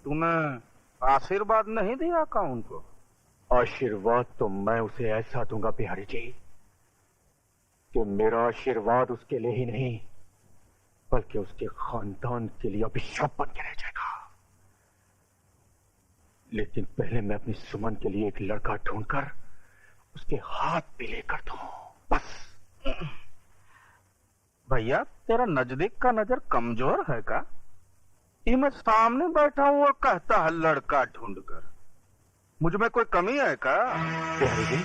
तूने आशीर्वाद नहीं दिया का उनको? आशीर्वाद तो मैं उसे ऐसा दूंगा बिहारी जी कि मेरा आशीर्वाद उसके लिए ही नहीं बल्कि उसके खानदान के लिए अभिशाप बन के रह जाएगा। लेकिन पहले मैं अपनी सुमन के लिए एक लड़का ढूंढकर उसके हाथ पे लेकर दूं, बस। भैया तेरा नजदीक का नजर कमजोर है का? ये मैं सामने बैठा हूँ और कहता है लड़का ढूंढकर। मुझ में कोई कमी है का? बिहारी जी,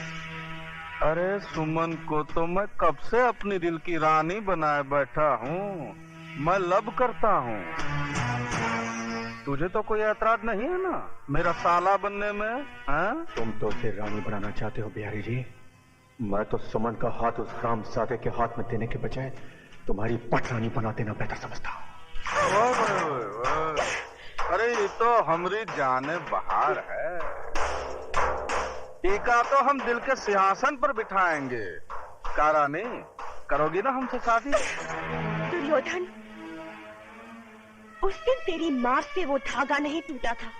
अरे सुमन को तो मैं कब से अपनी दिल की रानी बनाए बैठा हूँ। मैं लब करता हूँ। तुझे तो कोई ऐतराज नहीं है ना मेरा साला बनने में? तुम तो उसे रानी बनाना चाहते हो बिहारी जी। मैं तो सुमन का हाथ उस रामजादे के हाथ में देने के बजाय तुम्हारी पटरानी बना देना बेहतर समझता हूँ। अरे ये तो हमारी जाने बहार है। टीका तो हम दिल के सिंहासन पर बिठाएंगे। का रानी, करोगी ना हमसे शादी? दुर्योधन, उस दिन तेरी माँ से वो धागा नहीं टूटा था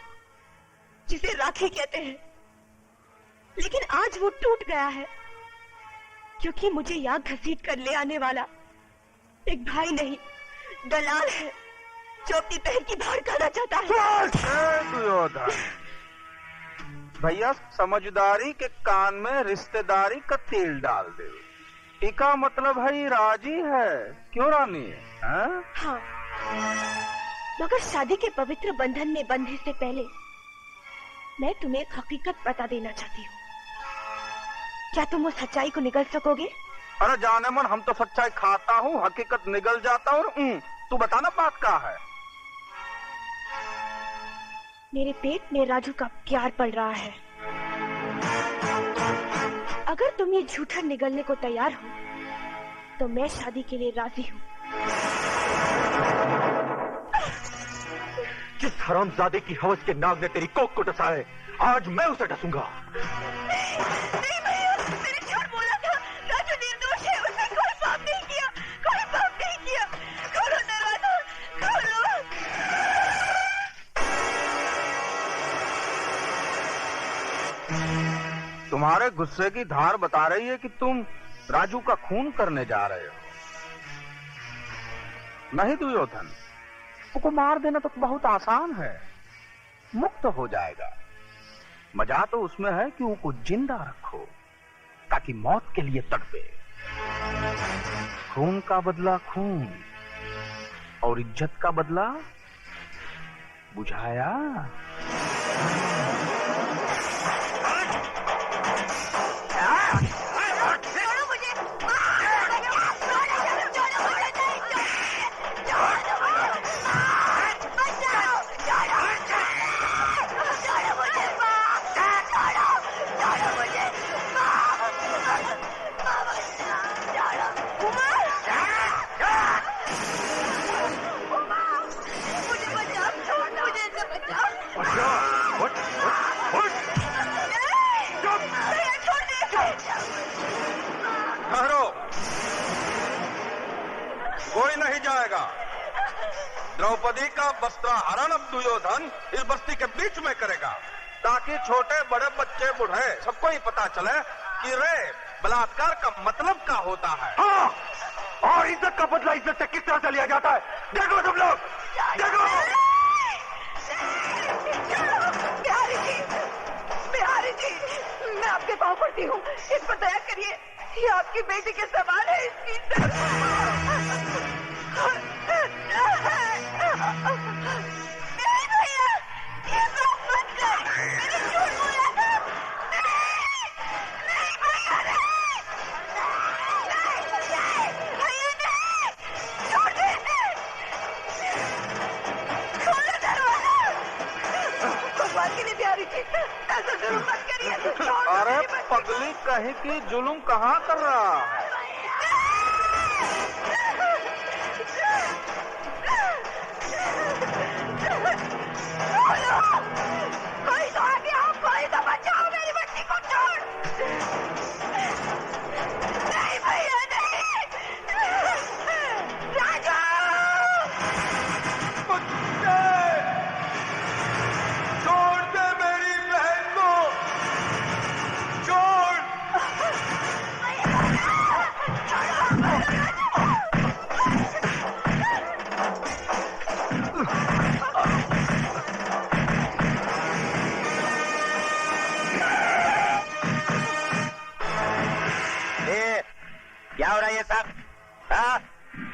जिसे राखी कहते हैं, लेकिन आज वो टूट गया है क्योंकि मुझे यहाँ घसीट कर ले आने वाला एक भाई नहीं दलाल है जो अपनी बहन की भाड़ खाना चाहता है। दुर्योधन, भैया समझदारी के कान में रिश्तेदारी का तेल डाल दे। टीका मतलब है ये राजी है, क्यों रानी? हाँ, मगर शादी के पवित्र बंधन में बंधने से पहले मैं तुम्हें एक हकीकत बता देना चाहती हूँ। क्या तुम उस सच्चाई को निगल सकोगे? अरे जाने मन, हम तो सच्चाई खाता हूँ, हकीकत निगल जाता हूँ। तू बताना बात क्या है? मेरे पेट में राजू का प्यार पल रहा है। अगर तुम ये झूठा निगलने को तैयार हो तो मैं शादी के लिए राजी हूँ। जिस हरामजादे की हवस के नाग ने तेरी कोख को डसा है, आज मैं उसे डसूंगा। नहीं भैया, मैंने झूठ बोला था। राजू निर्दोष है, उसने कोई पाप नहीं किया, कोई पाप नहीं किया। खोलो दरवाजा, खोलो। तुम्हारे गुस्से की धार बता रही है कि तुम राजू का खून करने जा रहे हो। नहीं दुर्योधन, उसको मार देना तो बहुत आसान है, मुक्त हो जाएगा। मजा तो उसमें है कि उसको जिंदा रखो ताकि मौत के लिए तड़पे। खून का बदला खून और इज्जत का बदला बुझाया। कोई नहीं जाएगा। द्रौपदी का वस्त्राहरण अब दुर्योधन इस बस्ती के बीच में करेगा ताकि छोटे बड़े बच्चे बूढ़े सबको ही पता चले कि रे बलात्कार का मतलब क्या होता है। हाँ, और इज्जत का बदला इज्जत से किस तरह से लिया जाता है, देखो तुम लोग, देखो। बिहारी जी, मैं आपके पाँव पड़ती हूँ, इस पर दया करिए। ये आपकी बेटी के सवाल है, इसकी नहीं भैया, ये सब मत कर। मैंने झूठ बोला था। नहीं भैया, नहीं भैया, नहीं, छोड़ दे। खोलो दरवाजा। भगवान के लिए बिहारी जी, ऐसा जरूर मत करिए। अरे पगली कहीं की जुल्म कहाँ कर रहा है? कोई तो आ गया, कोई तो बचाओ मेरी बच्ची को। छोड़। नहीं भैया, नहीं। राजू!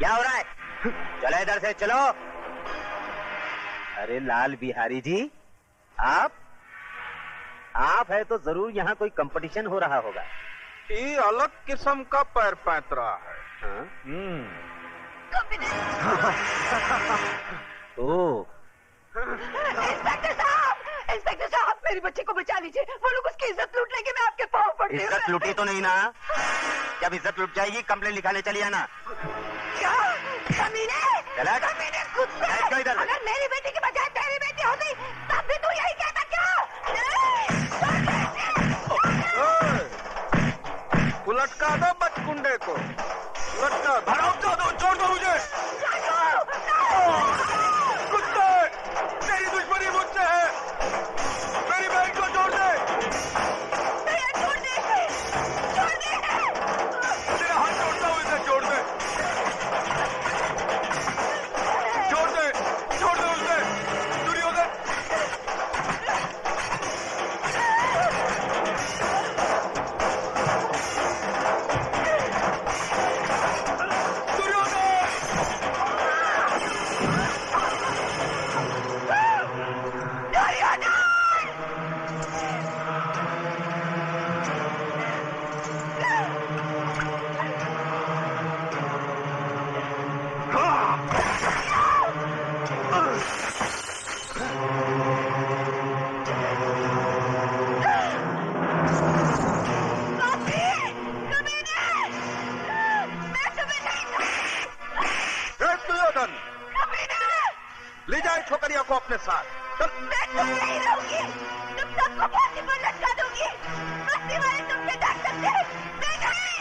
क्या हो रहा है? चलो इधर से चलो। अरे लाल बिहारी जी, आप है तो जरूर यहाँ कोई कंपटीशन हो रहा होगा। ये अलग किस्म का पैर पैतरा है। हाँ? इंस्पेक्टर साहब, मेरी बच्ची को बचा लीजिए। वो लोग उसकी इज्जत लूट लेंगे। मैं आपके पाँव पड़ रही हूँ। इज्जत लूटी तो नहीं ना? जब इज्जत लूट जाएगी कंप्लेंट लिखाने चली आना। क्या? कमीने! कमीने कुत्ते! अगर मेरी बेटी की बजाय तेरी बेटी होती तब भी तू यही कहता क्या? लटका दो बचकुंडे को, लटका दो, छोड़ दो मुझे। कुत्ते, तेरी दुश्मनी मुझसे है। मेरी बहन को छोड़ दे। छोड़ दे। तेरा हाथ छोड़ता हूँ, इसे छोड़ दे। छोड़ दे उसे। दुर्योधन। ले जाए छोकरिया को अपने साथ। मैं तुम नहीं रहूंगी। तुम सबको फांसी पर लटका दूंगी। बस्ती वाले तुमसे डर सकते हैं, मैं नहीं।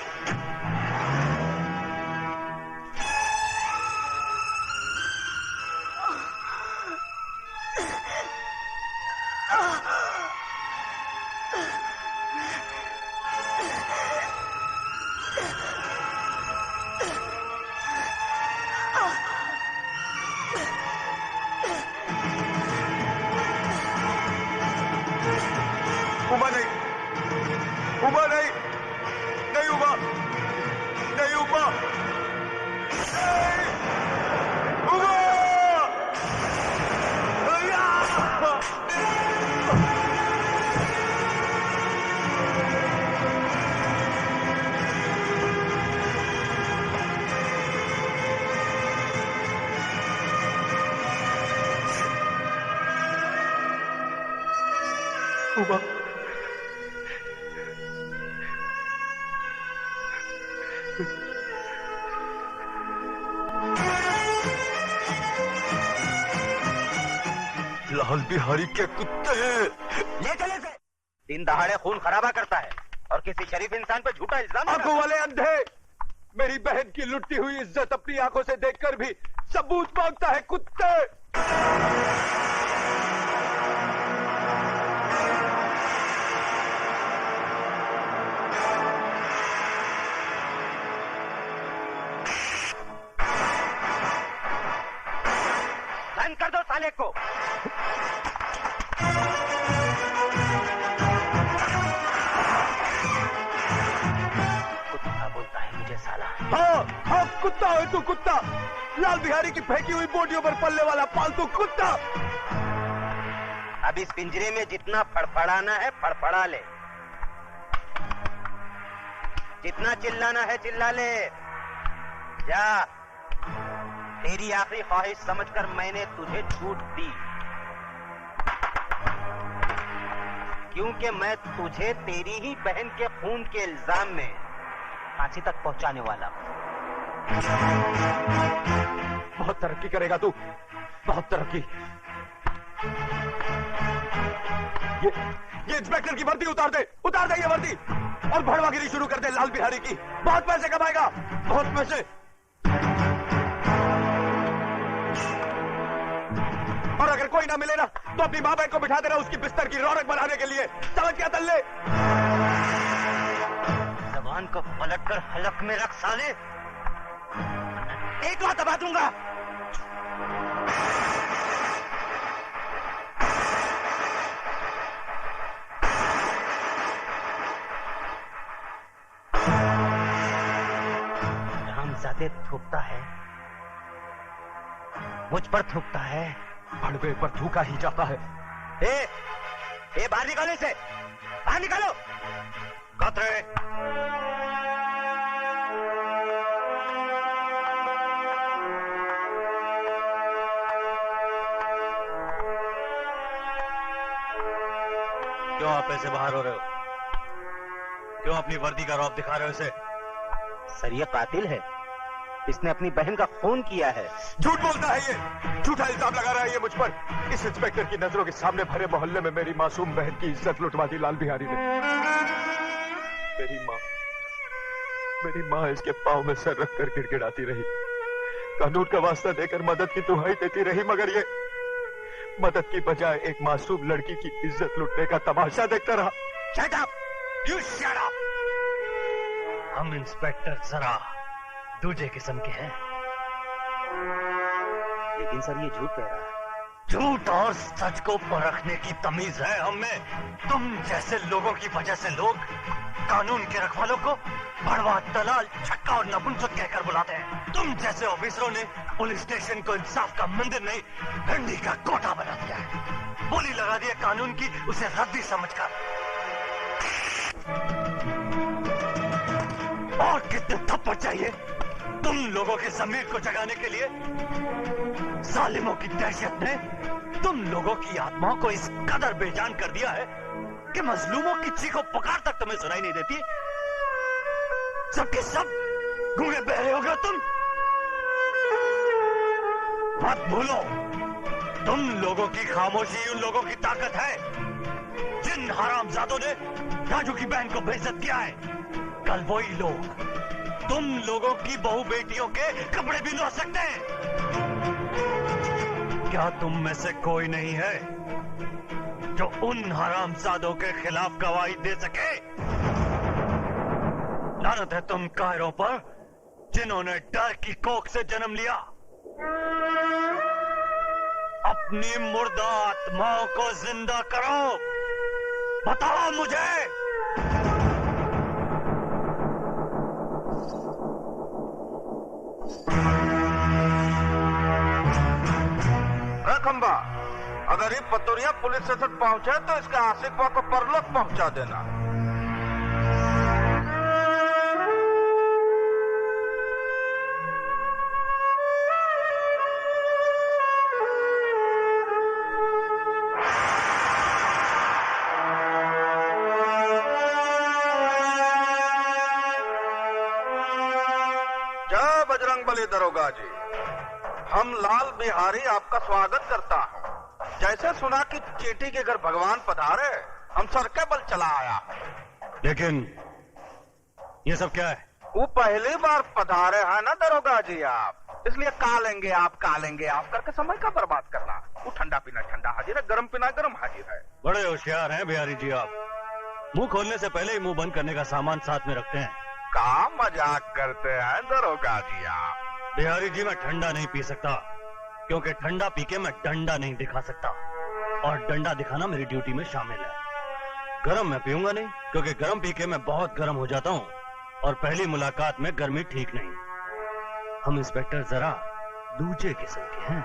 उमा, लाल बिहारी के कुत्ते। ले चले से। दिन दहाड़े खून खराबा करता है और किसी शरीफ इंसान पे झूठा इल्जाम। आंखों वाले अंधे, मेरी बहन की लुटी हुई इज्जत अपनी आंखों से देखकर भी सबूत मांगता है कुत्ते। बंद कर दो साले को। कुत्ता बोलता है मुझे साला। हाँ, कुत्ता है तू, कुत्ता। लाल बिहारी की फेंकी हुई बोटियों पर पलने वाला पालतू कुत्ता। अब इस पिंजरे में जितना फड़फड़ाना है फड़फड़ा ले, जितना चिल्लाना है चिल्ला ले। जा, तेरी आखिरी ख्वाहिश समझकर मैंने तुझे छूट दी, क्योंकि मैं तुझे तेरी ही बहन के खून के इल्जाम में फांसी तक पहुंचाने वाला हूं। बहुत तरक्की करेगा तू, बहुत तरक्की। ये इंस्पेक्टर की वर्दी उतार दे ये वर्दी, और भड़वागिरी शुरू कर दे लाल बिहारी की। बहुत पैसे कमाएगा, बहुत पैसे। और अगर कोई ना मिले ना तो अपनी माँ बहन को बिठा देना उसकी बिस्तर की रौनक बनाने के लिए। समझ क्या तल्ले? जबान को पलट कर हलक में रख साले, एक बात दबा दूंगा। रामजादे थूकता है मुझ पर थूकता है। बड़वे पर थूका ही जाता है। ए बाहर निकालो इसे, बाहर निकालो। कतरे क्यों आप ऐसे बाहर हो रहे हो? क्यों अपनी वर्दी का रौब दिखा रहे हो इसे? सर ये कातिल है, इसने अपनी बहन का खून किया है। झूठ बोलता है ये, झूठा इल्जाम लगा रहा है ये मुझे मुझ पर। इस इंस्पेक्टर की नजरों के सामने भरे मोहल्ले में मेरी मासूम बहन की इज्जत लुटवा दी लाल बिहारी ने। मेरी माँ इसके पांव में सर रखकर गिड़गिड़ाती रही, कानून का वास्ता देकर मदद की दुहाई देती रही, मगर ये मदद की बजाय एक मासूम लड़की की इज्जत लुटने का तमाशा देखता रहा। Shut up! You shut up! हम इंस्पेक्टर जरा दूजे किस्म के हैं। लेकिन सर ये झूठ कह रहा है। झूठ और सच को परखने की तमीज है हम में। तुम जैसे लोगों की वजह से लोग कानून के रखवालों को भड़वा, दलाल, छक्का और नपुंसक कहकर बुलाते हैं। तुम जैसे ऑफिसरों ने पुलिस स्टेशन को इंसाफ का मंदिर नहीं, भिंडी का कोटा बना दिया है। बोली लगा दी है कानून की, उसे रद्दी समझकर। और कितने थप्पड़ चाहिए तुम लोगों के जमीर को जगाने के लिए? जालिमों की दहशत ने तुम लोगों की आत्माओं को इस कदर बेजान कर दिया है कि मजलूमों की चीखों पुकार तक तुम्हें सुनाई नहीं देती। सबके सब गूंगे बहरे हो गए तुम। मत भूलो, तुम लोगों की खामोशी उन लोगों की ताकत है जिन हरामजादों ने राजू की बहन को बेइज्जत किया है। कल वही लोग तुम लोगों की बहू बेटियों के कपड़े भी धो सकते हैं। क्या तुम में से कोई नहीं है जो उन हरामजादों के खिलाफ गवाही दे सके? लानत है तुम कायरों पर जिन्होंने डर की कोख से जन्म लिया। अपनी मुर्दा आत्माओं को जिंदा करो। बताओ मुझे। खंबा, अगर ये पतोरिया पुलिस स्टेशन पहुंचे तो इसके आशिकवा को परलोक पहुंचा देना। जय बजरंगबली दरोगा जी, हम लाल बिहारी आपका स्वागत करता हूँ। जैसे सुना कि चींटी के घर भगवान पधारे, हम सर के बल चला आया हूँ। लेकिन ये सब क्या है? वो पहली बार पधारे हैं ना दरोगा जी आप, इसलिए कालेंगे आप करके समय का बर्बाद करना। वो ठंडा पीना ठंडा हाजिर है, गर्म पीना गर्म हाजिर है। बड़े होशियार हैं बिहारी जी आप। मुंह खोलने से पहले ही मुंह बंद करने का सामान साथ में रखते हैं। का मजाक करते हैं दरोगा जी आप? बिहारी जी मैं ठंडा नहीं पी सकता, क्योंकि ठंडा पी के मैं डंडा नहीं दिखा सकता, और डंडा दिखाना मेरी ड्यूटी में शामिल है। गरम मैं पीऊंगा नहीं, क्योंकि गरम पी के मैं बहुत गरम हो जाता हूँ, और पहली मुलाकात में गर्मी ठीक नहीं। हम इंस्पेक्टर जरा दूजे किस्म के हैं।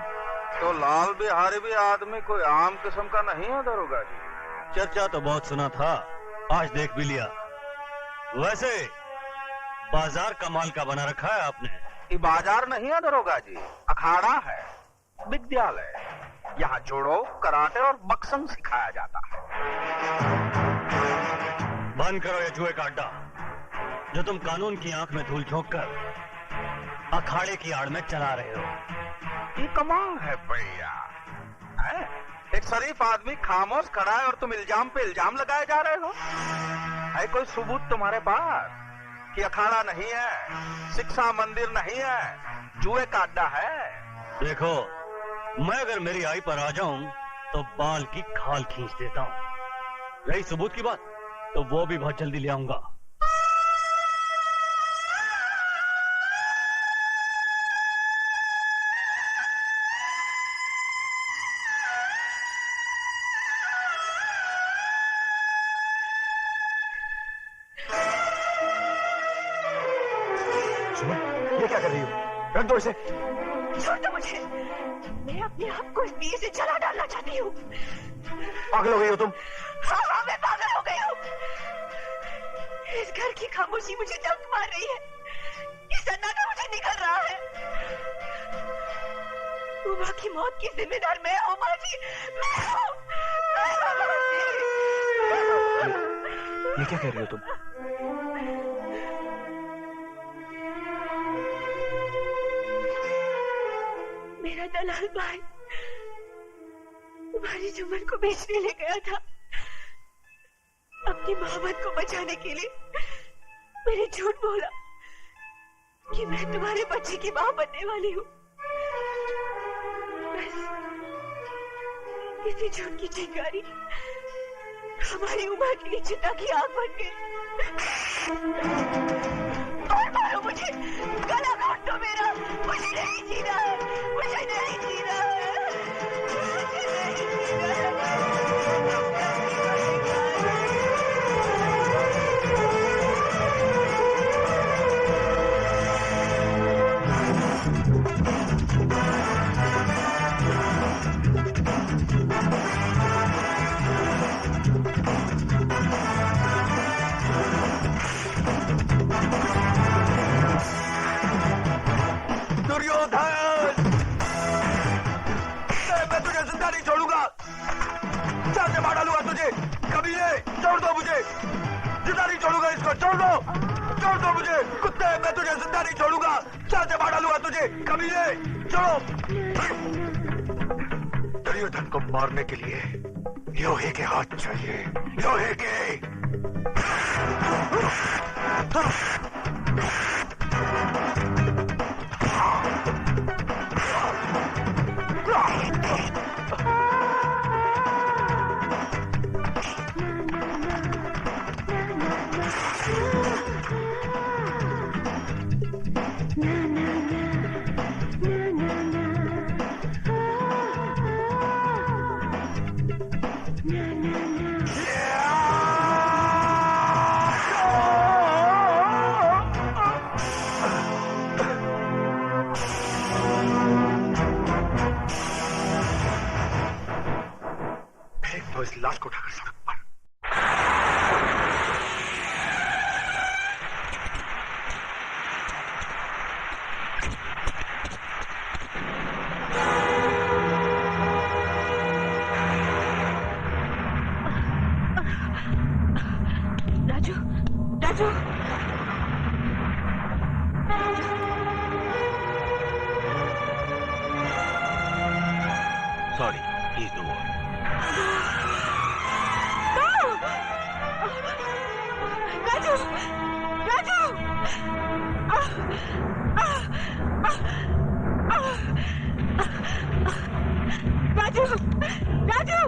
तो लाल बिहारी भी आदमी कोई आम किस्म का नहीं है दरोगा जी? चर्चा तो बहुत सुना था, आज देख भी लिया। वैसे बाजार कमाल का बना रखा है आपने। ये बाजार नहीं है दरोगा जी, अखाड़ा है, विद्यालय। यहाँ जोड़ो, कराटे और बक्सम सिखाया जाता है। बंद करो ये जुए का अड्डा, जो तुम कानून की आंख में धूल झोंक कर अखाड़े की आड़ में चला रहे हो। ये कमाल है भैया, एक शरीफ आदमी खामोश खड़ा है और तुम इल्जाम पे इल्जाम लगाए जा रहे हो। है कोई सबूत तुम्हारे पास कि अखाड़ा नहीं है, शिक्षा मंदिर नहीं है, जुए का अड्डा है? देखो, मैं अगर मेरी आई पर आ जाऊं तो बाल की खाल खींच देता हूं। रही सबूत की बात, तो वो भी बहुत जल्दी ले आऊंगा। ये क्या कर रही हो? रख दो इसे। छोड़ दो मुझे। मैं अपने आप को इस दिए से जला डालना चाहती हूँ। पागल हो गई हो तुम? हाँ, मैं पागल हो गई हूँ। इस घर की खामोशी मुझे डंक मार रही है। ये सन्नाटा मुझे निकल रहा है। उमा की मौत की जिम्मेदार मैं हूँ माँ जी, मैं हूँ। ये क्या कह रही हो तुम? मेरा दलाल भाई तुम्हारी जुम्मन को बेचने ले गया था। अपनी मोहब्बत को बचाने के लिए मैंने झूठ बोला कि मैं तुम्हारे बच्चे की मां बनने वाली हूँ। बस इसी झूठ की चिंगारी हमारी उम्र के लिए चिता की आग बन गई। और मारो मुझे, गला काट दो मेरा। मुझे नहीं जीना है, मुझे नहीं जीना है, मुझे नहीं जीना है। मैं तुझे जिंदा नहीं छोड़ूंगा। जान से मार डालूंगा तुझे। कमीने, छोड़ दो मुझे। जिंदा नहीं छोड़ूंगा इसको। छोड़ दो मुझे। कुत्ते, मैं तुझे जिंदा नहीं छोड़ूंगा। जान से मार डालूंगा तुझे। कमीने, छोड़ो। दुर्योधन को मारने के लिए लोहे के हाथ चाहिए, लोहे के। इस लाश को उठाकर सड़क पर। Raju, Raju, sorry, please no more. Raju, Raju, Raju, Raju,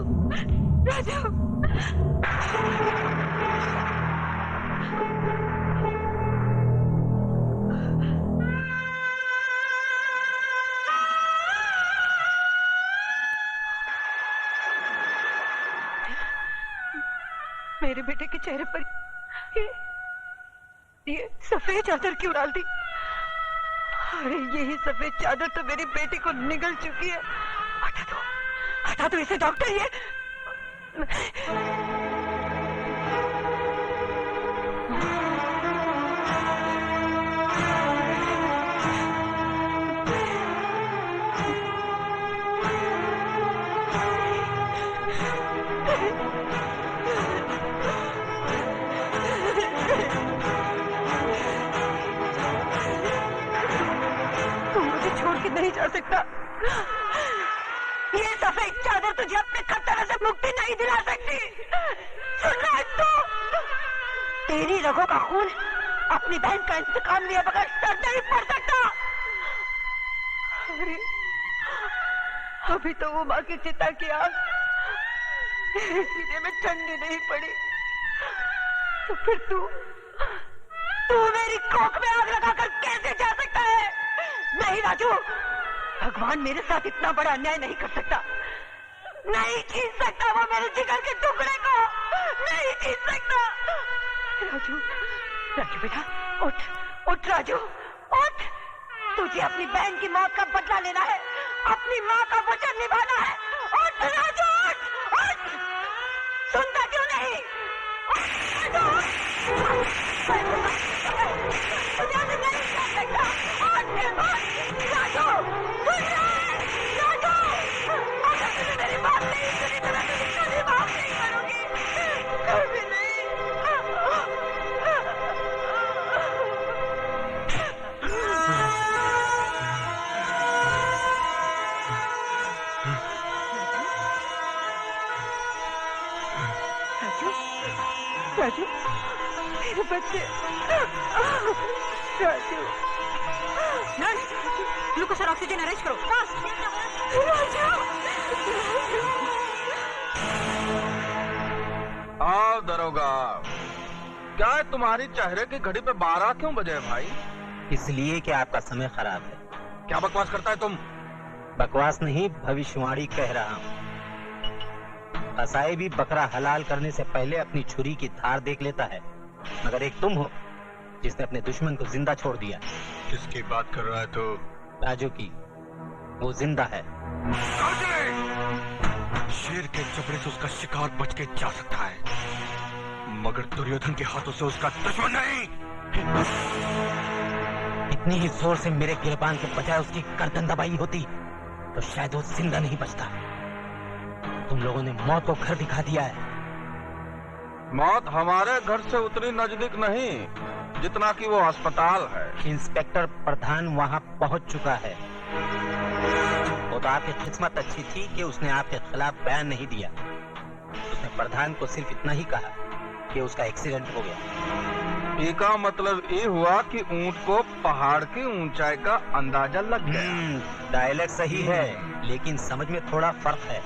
Raju. मेरे बेटे के चेहरे पर ये सफेद चादर क्यों डाल दी? अरे यही सफेद चादर तो मेरी बेटी को निगल चुकी है। हटा दो इसे डॉक्टर। ये नहीं जा सकता। ये सफेद चादर तुझे अपने खतरे से मुक्ति नहीं दिला सकती। सुन रहा है तू? तेरी रगों का खून अपनी बहन का इंतकाम लिए बगैर सर नहीं पड़ सकता। अरे अभी तो वो माँ की चिता की आग सीने में ठंडी नहीं पड़ी, तो फिर तू मेरी कोख में आग लगाकर कैसे जा सकता है? नहीं राजू, भगवान मेरे साथ इतना बड़ा अन्याय नहीं कर सकता। नहीं छीन सकता वो मेरे जिगर के टुकड़े को, नहीं छीन सकता। राजू, राजू बेटा उठ, उठ राजू, उठ। तुझे अपनी बहन की मौत का बदला लेना है, अपनी माँ का वचन निभाना है। उठ राजू, उठ! सुनता क्यों नहीं? तुझे नहीं कर सकता। राजू, सुन रहा है? राजू, अगर तुझे मेरी बात नहीं सुनी तो मैं तुझे कभी माफ नहीं करूंगी, कभी नहीं। राजू, मेरे बच्चे, राजू। नर्स, ग्लूकोज और ऑक्सीजन अरेंज करो। राजू, आओ दरोगा, क्या है तुम्हारी चेहरे की घड़ी पे 12 क्यों बजे भाई? इसलिए कि आपका समय खराब है। क्या बकवास करता है तुम? बकवास नहीं, भविष्यवाणी कह रहा हूँ। कसाई भी बकरा हलाल करने से पहले अपनी छुरी की धार देख लेता है, मगर एक तुम हो जिसने अपने दुश्मन को जिंदा छोड़ दिया। किसकी बात कर रहा है तू? राजू की। वो जिंदा है। शेर के जबड़े से उसका शिकार बच के जा सकता है, मगर दुर्योधन के हाथों से उसका दुश्मन नहीं। इतनी ही जोर से मेरे गिरबान के बजाय उसकी गर्दन दबाई होती तो शायद वो जिंदा नहीं बचता। तुम लोगों ने मौत को घर दिखा दिया है। मौत हमारे घर से उतनी नजदीक नहीं जितना कि वो अस्पताल है। इंस्पेक्टर प्रधान वहां पहुंच चुका है। वो तो आपकी किस्मत अच्छी थी कि उसने आपके खिलाफ बयान नहीं दिया। उसने प्रधान को सिर्फ इतना ही कहा कि उसका एक्सीडेंट हो गया। इसका मतलब ये हुआ कि ऊंट को पहाड़ की ऊंचाई का अंदाजा लग गया। डायलॉग सही है, लेकिन समझ में थोड़ा फर्क है।